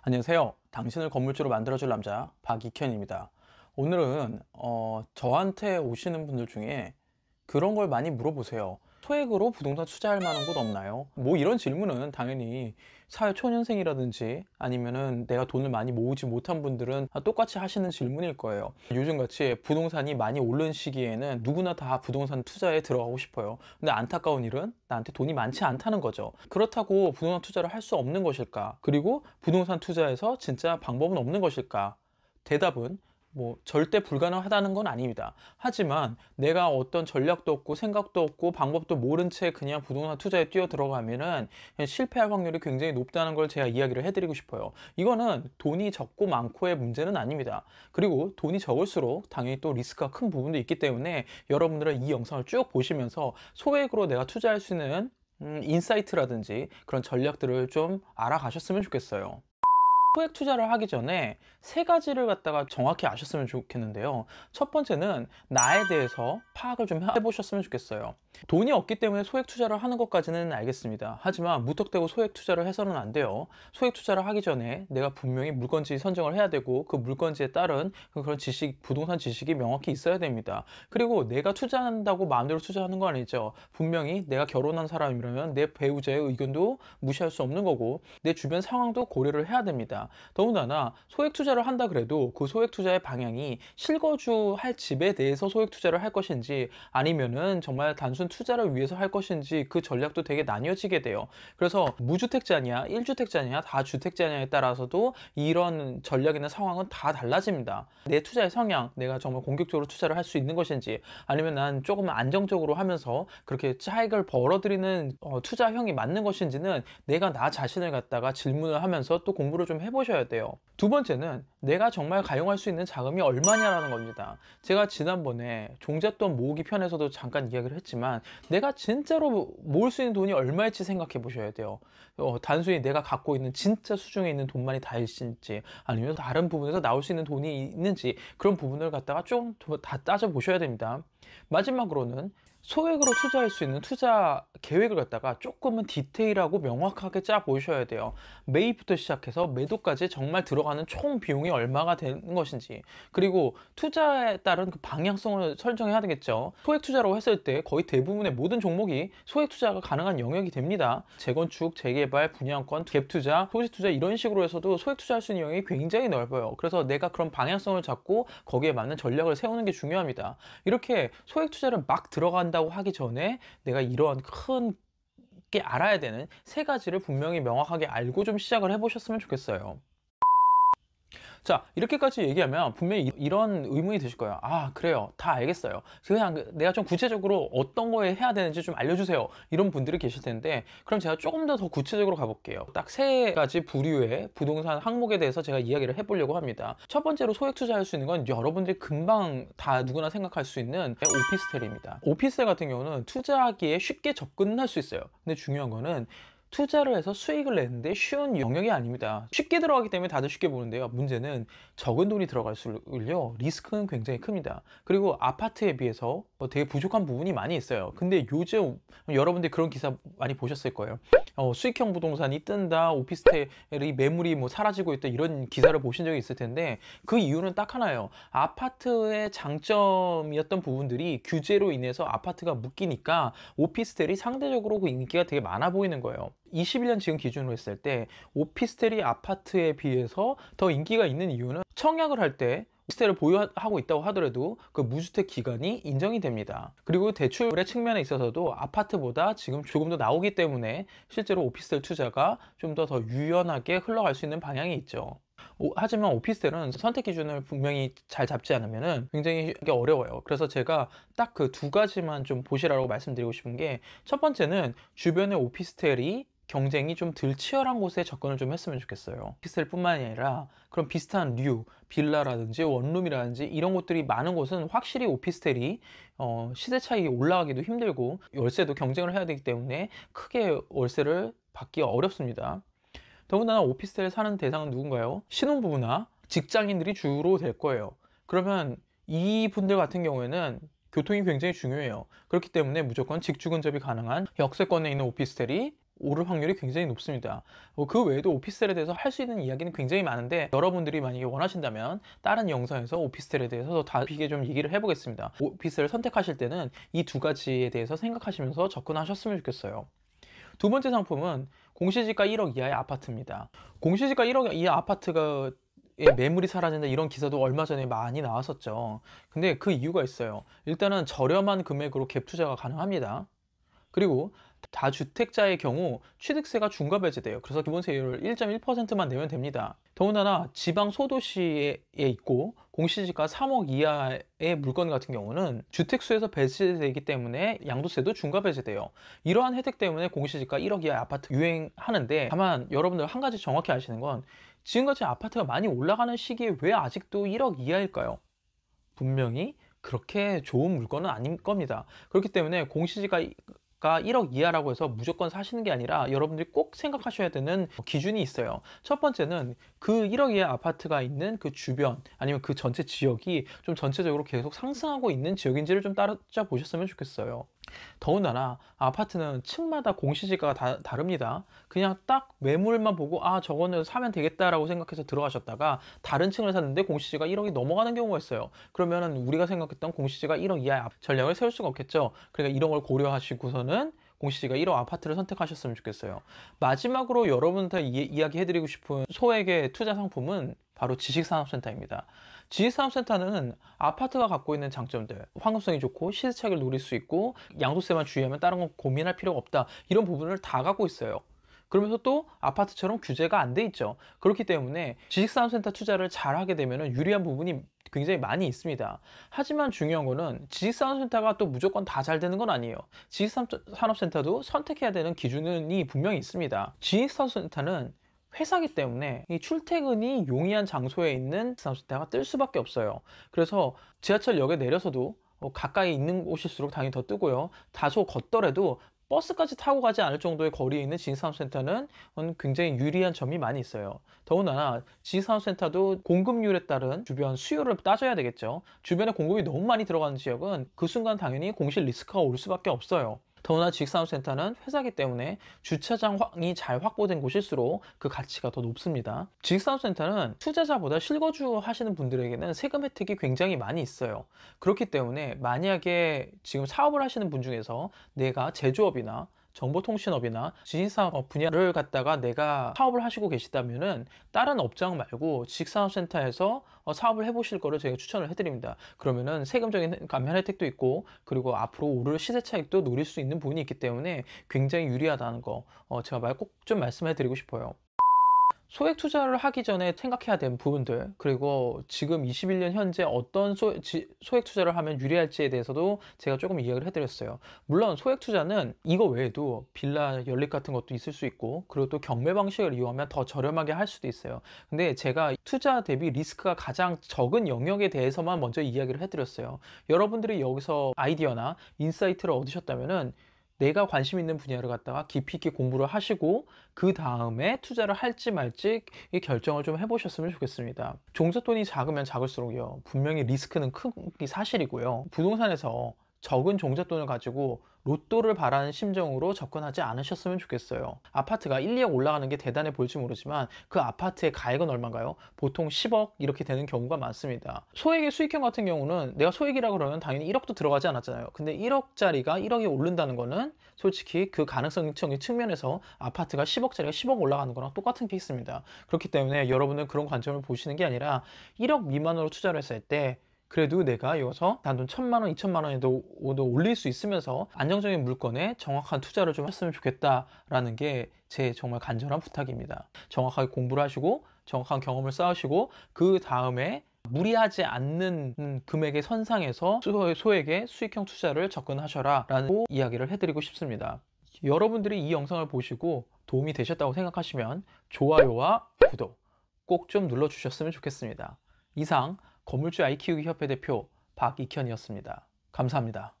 안녕하세요. 당신을 건물주로 만들어줄 남자 박익현입니다. 오늘은 저한테 오시는 분들 중에 그런 걸 많이 물어보세요. 소액으로 부동산 투자할 만한 곳 없나요? 뭐 이런 질문은 당연히 사회초년생이라든지 아니면은 내가 돈을 많이 모으지 못한 분들은 똑같이 하시는 질문일 거예요. 요즘같이 부동산이 많이 오른 시기에는 누구나 다 부동산 투자에 들어가고 싶어요. 근데 안타까운 일은 나한테 돈이 많지 않다는 거죠. 그렇다고 부동산 투자를 할 수 없는 것일까? 그리고 부동산 투자에서 진짜 방법은 없는 것일까? 대답은 절대 불가능하다는 건 아닙니다. 하지만 내가 어떤 전략도 없고 생각도 없고 방법도 모른 채 그냥 부동산 투자에 뛰어 들어가면은 실패할 확률이 굉장히 높다는 걸 제가 이야기를 해드리고 싶어요. 이거는 돈이 적고 많고의 문제는 아닙니다. 그리고 돈이 적을수록 당연히 또 리스크가 큰 부분도 있기 때문에 여러분들은 이 영상을 쭉 보시면서 소액으로 내가 투자할 수 있는 인사이트라든지 그런 전략들을 좀 알아가셨으면 좋겠어요. 소액 투자를 하기 전에 세 가지를 갖다가 정확히 아셨으면 좋겠는데요. 첫 번째는 나에 대해서 파악을 좀 해보셨으면 좋겠어요. 돈이 없기 때문에 소액 투자를 하는 것까지는 알겠습니다. 하지만 무턱대고 소액 투자를 해서는 안 돼요. 소액 투자를 하기 전에 내가 분명히 물건지 선정을 해야 되고 그 물건지에 따른 그런 지식, 부동산 지식이 명확히 있어야 됩니다. 그리고 내가 투자한다고 마음대로 투자하는 거 아니죠. 분명히 내가 결혼한 사람이라면 내 배우자의 의견도 무시할 수 없는 거고 내 주변 상황도 고려를 해야 됩니다. 더군다나 소액 투자를 한다 그래도 그 소액 투자의 방향이 실거주할 집에 대해서 소액 투자를 할 것인지 아니면은 정말 단순 투자를 위해서 할 것인지 그 전략도 되게 나뉘어지게 돼요. 그래서 무주택자냐 1주택자냐 다주택자냐에 따라서도 이런 전략이나 상황은 다 달라집니다. 내 투자의 성향, 내가 정말 공격적으로 투자를 할 수 있는 것인지 아니면 난 조금 안정적으로 하면서 그렇게 차익을 벌어들이는 투자형이 맞는 것인지는 내가 나 자신을 갖다가 질문을 하면서 또 공부를 좀 해보셔야 돼요. 두 번째는 내가 정말 가용할 수 있는 자금이 얼마냐라는 겁니다. 제가 지난번에 종잣돈 모으기 편에서도 잠깐 이야기를 했지만 내가 진짜로 모을 수 있는 돈이 얼마일지 생각해 보셔야 돼요. 단순히 내가 갖고 있는 진짜 수중에 있는 돈만이 다일지 아니면 다른 부분에서 나올 수 있는 돈이 있는지 그런 부분을 갖다가 좀 다 따져 보셔야 됩니다. 마지막으로는 소액으로 투자할 수 있는 투자 계획을 갖다가 조금은 디테일하고 명확하게 짜 보셔야 돼요. 매입부터 시작해서 매도까지 정말 들어가는 총 비용이 얼마가 되는 것인지 그리고 투자에 따른 그 방향성을 설정해야 되겠죠. 소액 투자라고 했을 때 거의 대부분의 모든 종목이 소액 투자가 가능한 영역이 됩니다. 재건축, 재개발, 분양권, 갭 투자, 토지 투자 이런 식으로 해서도 소액 투자할 수 있는 영역이 굉장히 넓어요. 그래서 내가 그런 방향성을 잡고 거기에 맞는 전략을 세우는 게 중요합니다. 이렇게 소액 투자를 막 들어간다고 하기 전에 내가 이러한 큰 게 알아야 되는 세 가지를 분명히 명확하게 알고 좀 시작을 해보셨으면 좋겠어요. 자, 이렇게까지 얘기하면 분명히 이런 의문이 드실 거예요. 아, 그래요. 다 알겠어요. 그냥 내가 좀 구체적으로 어떤 거에 해야 되는지 좀 알려주세요. 이런 분들이 계실 텐데, 그럼 제가 조금 더 구체적으로 가볼게요. 딱 세 가지 부류의 부동산 항목에 대해서 제가 이야기를 해보려고 합니다. 첫 번째로 소액 투자할 수 있는 건 여러분들이 금방 다 누구나 생각할 수 있는 오피스텔입니다. 오피스텔 같은 경우는 투자하기에 쉽게 접근할 수 있어요. 근데 중요한 거는 투자를 해서 수익을 내는데 쉬운 영역이 아닙니다. 쉽게 들어가기 때문에 다들 쉽게 보는데요. 문제는 적은 돈이 들어갈수록요 리스크는 굉장히 큽니다. 그리고 아파트에 비해서 되게 부족한 부분이 많이 있어요. 근데 요즘 여러분들이 그런 기사 많이 보셨을 거예요. 수익형 부동산이 뜬다, 오피스텔이 매물이 사라지고 있다 이런 기사를 보신 적이 있을 텐데 그 이유는 딱 하나예요. 아파트의 장점이었던 부분들이 규제로 인해서 아파트가 묶이니까 오피스텔이 상대적으로 그 인기가 되게 많아 보이는 거예요. 21년 지금 기준으로 했을 때 오피스텔이 아파트에 비해서 더 인기가 있는 이유는 청약을 할 때 오피스텔을 보유하고 있다고 하더라도 그 무주택 기간이 인정이 됩니다. 그리고 대출의 측면에 있어서도 아파트보다 지금 조금 더 나오기 때문에 실제로 오피스텔 투자가 좀 더 유연하게 흘러갈 수 있는 방향이 있죠. 하지만 오피스텔은 선택 기준을 분명히 잘 잡지 않으면 굉장히 어려워요. 그래서 제가 딱 그 두 가지만 좀 보시라고 말씀드리고 싶은 게 첫 번째는 주변에 오피스텔이 경쟁이 좀 덜 치열한 곳에 접근을 좀 했으면 좋겠어요. 오피스텔 뿐만이 아니라 그런 비슷한 류, 빌라라든지 원룸이라든지 이런 곳들이 많은 곳은 확실히 오피스텔이 시세 차익이 올라가기도 힘들고 월세도 경쟁을 해야 되기 때문에 크게 월세를 받기가 어렵습니다. 더군다나 오피스텔에 사는 대상은 누군가요? 신혼부부나 직장인들이 주로 될 거예요. 그러면 이분들 같은 경우에는 교통이 굉장히 중요해요. 그렇기 때문에 무조건 직주 근접이 가능한 역세권에 있는 오피스텔이 오를 확률이 굉장히 높습니다. 그 외에도 오피스텔에 대해서 할 수 있는 이야기는 굉장히 많은데, 여러분들이 만약에 원하신다면 다른 영상에서 오피스텔에 대해서 더 다르게 좀 얘기를 해보겠습니다. 오피스텔을 선택하실 때는 이 두 가지에 대해서 생각하시면서 접근하셨으면 좋겠어요. 두 번째 상품은 공시지가 1억 이하의 아파트입니다. 공시지가 1억 이하 아파트가 매물이 사라진다 이런 기사도 얼마 전에 많이 나왔었죠. 근데 그 이유가 있어요. 일단은 저렴한 금액으로 갭 투자가 가능합니다. 그리고 다주택자의 경우 취득세가 중과 배제돼요. 그래서 기본세율 1.1%만 내면 됩니다. 더군다나 지방 소도시에 있고 공시지가 3억 이하의 물건 같은 경우는 주택수에서 배제되기 때문에 양도세도 중과 배제돼요. 이러한 혜택 때문에 공시지가 1억 이하의 아파트 유행하는데, 다만 여러분들 한 가지 정확히 아시는 건, 지금같이 아파트가 많이 올라가는 시기에 왜 아직도 1억 이하일까요? 분명히 그렇게 좋은 물건은 아닐 겁니다. 그렇기 때문에 공시지가 1억 이하라고 해서 무조건 사시는 게 아니라 여러분들이 꼭 생각하셔야 되는 기준이 있어요. 첫 번째는 그 1억 이하 아파트가 있는 그 주변, 아니면 그 전체 지역이 좀 전체적으로 계속 상승하고 있는 지역인지를 좀 따져 보셨으면 좋겠어요. 더군다나 아파트는 층마다 공시지가가 다릅니다. 그냥 딱 매물만 보고 저거는 사면 되겠다라고 생각해서 들어가셨다가 다른 층을 샀는데 공시지가 1억이 넘어가는 경우가 있어요. 그러면은 우리가 생각했던 공시지가 1억 이하의 전략을 세울 수가 없겠죠. 그러니까 이런 걸 고려하시고서는 공시지가 1억 아파트를 선택하셨으면 좋겠어요. 마지막으로 여러분한테 이야기해드리고 싶은 소액의 투자 상품은 바로 지식산업센터입니다. 지식산업센터는 아파트가 갖고 있는 장점들, 황금성이 좋고 시세 차익을 노릴 수 있고 양도세만 주의하면 다른 건 고민할 필요가 없다, 이런 부분을 다 갖고 있어요. 그러면서 또 아파트처럼 규제가 안 돼 있죠. 그렇기 때문에 지식산업센터 투자를 잘 하게 되면 유리한 부분이 굉장히 많이 있습니다. 하지만 중요한 거는 지식산업센터가 또 무조건 다 잘 되는 건 아니에요. 지식산업센터도 선택해야 되는 기준이 분명히 있습니다. 지식산업센터는 회사기 때문에 이 출퇴근이 용이한 장소에 있는 지식산업센터가 뜰 수밖에 없어요. 그래서 지하철역에 내려서도 가까이 있는 곳일수록 당연히 더 뜨고요. 다소 걷더라도 버스까지 타고 가지 않을 정도의 거리에 있는 지식산업센터는 굉장히 유리한 점이 많이 있어요. 더군다나 지식산업센터도 공급률에 따른 주변 수요를 따져야 되겠죠. 주변에 공급이 너무 많이 들어가는 지역은 그 순간 당연히 공실 리스크가 올 수밖에 없어요. 더구나 지식산업센터는 회사기 때문에 주차장이 잘 확보된 곳일수록 그 가치가 더 높습니다. 지식산업센터는 투자자보다 실거주 하시는 분들에게는 세금 혜택이 굉장히 많이 있어요. 그렇기 때문에 만약에 지금 사업을 하시는 분 중에서 내가 제조업이나 정보통신업이나 지식산업 분야를 갖다가 내가 사업을 하시고 계시다면은 다른 업장 말고 지식산업센터에서 사업을 해보실 거를 제가 추천을 해드립니다. 그러면은 세금적인 감면 혜택도 있고, 그리고 앞으로 오를 시세 차익도 노릴 수 있는 부분이 있기 때문에 굉장히 유리하다는 거 제가 꼭 좀 말씀해 드리고 싶어요. 소액 투자를 하기 전에 생각해야 되는 부분들, 그리고 지금 21년 현재 어떤 소액 투자를 하면 유리할지에 대해서도 제가 조금 이야기를 해드렸어요. 물론 소액 투자는 이거 외에도 빌라 연립 같은 것도 있을 수 있고, 그리고 또 경매 방식을 이용하면 더 저렴하게 할 수도 있어요. 근데 제가 투자 대비 리스크가 가장 적은 영역에 대해서만 먼저 이야기를 해드렸어요. 여러분들이 여기서 아이디어나 인사이트를 얻으셨다면은 내가 관심 있는 분야를 갖다가 깊이 있게 공부를 하시고 그 다음에 투자를 할지 말지 이 결정을 좀 해보셨으면 좋겠습니다. 종잣돈이 작으면 작을수록요, 분명히 리스크는 큰 게 사실이고요. 부동산에서 적은 종잣돈을 가지고 로또를 바라는 심정으로 접근하지 않으셨으면 좋겠어요. 아파트가 1, 2억 올라가는 게 대단해 보일지 모르지만 그 아파트의 가액은 얼마인가요? 보통 10억 이렇게 되는 경우가 많습니다. 소액의 수익형 같은 경우는 내가 소액이라 그러면 당연히 1억도 들어가지 않았잖아요. 근데 1억짜리가 1억이 오른다는 거는 솔직히 그 가능성적인 측면에서 아파트가 10억짜리가 10억 올라가는 거랑 똑같은 케이스입니다. 그렇기 때문에 여러분은 그런 관점을 보시는 게 아니라 1억 미만으로 투자를 했을 때 그래도 내가 여기서 단돈 1,000만 원, 2,000만 원에도 올릴 수 있으면서 안정적인 물건에 정확한 투자를 좀 했으면 좋겠다라는 게 제 정말 간절한 부탁입니다. 정확하게 공부를 하시고 정확한 경험을 쌓으시고 그 다음에 무리하지 않는 금액의 선상에서 소액의 수익형 투자를 접근하셔라 라는 이야기를 해드리고 싶습니다. 여러분들이 이 영상을 보시고 도움이 되셨다고 생각하시면 좋아요와 구독 꼭 좀 눌러주셨으면 좋겠습니다. 이상 건물주 아이 키우기 협회 대표 박익현이었습니다. 감사합니다.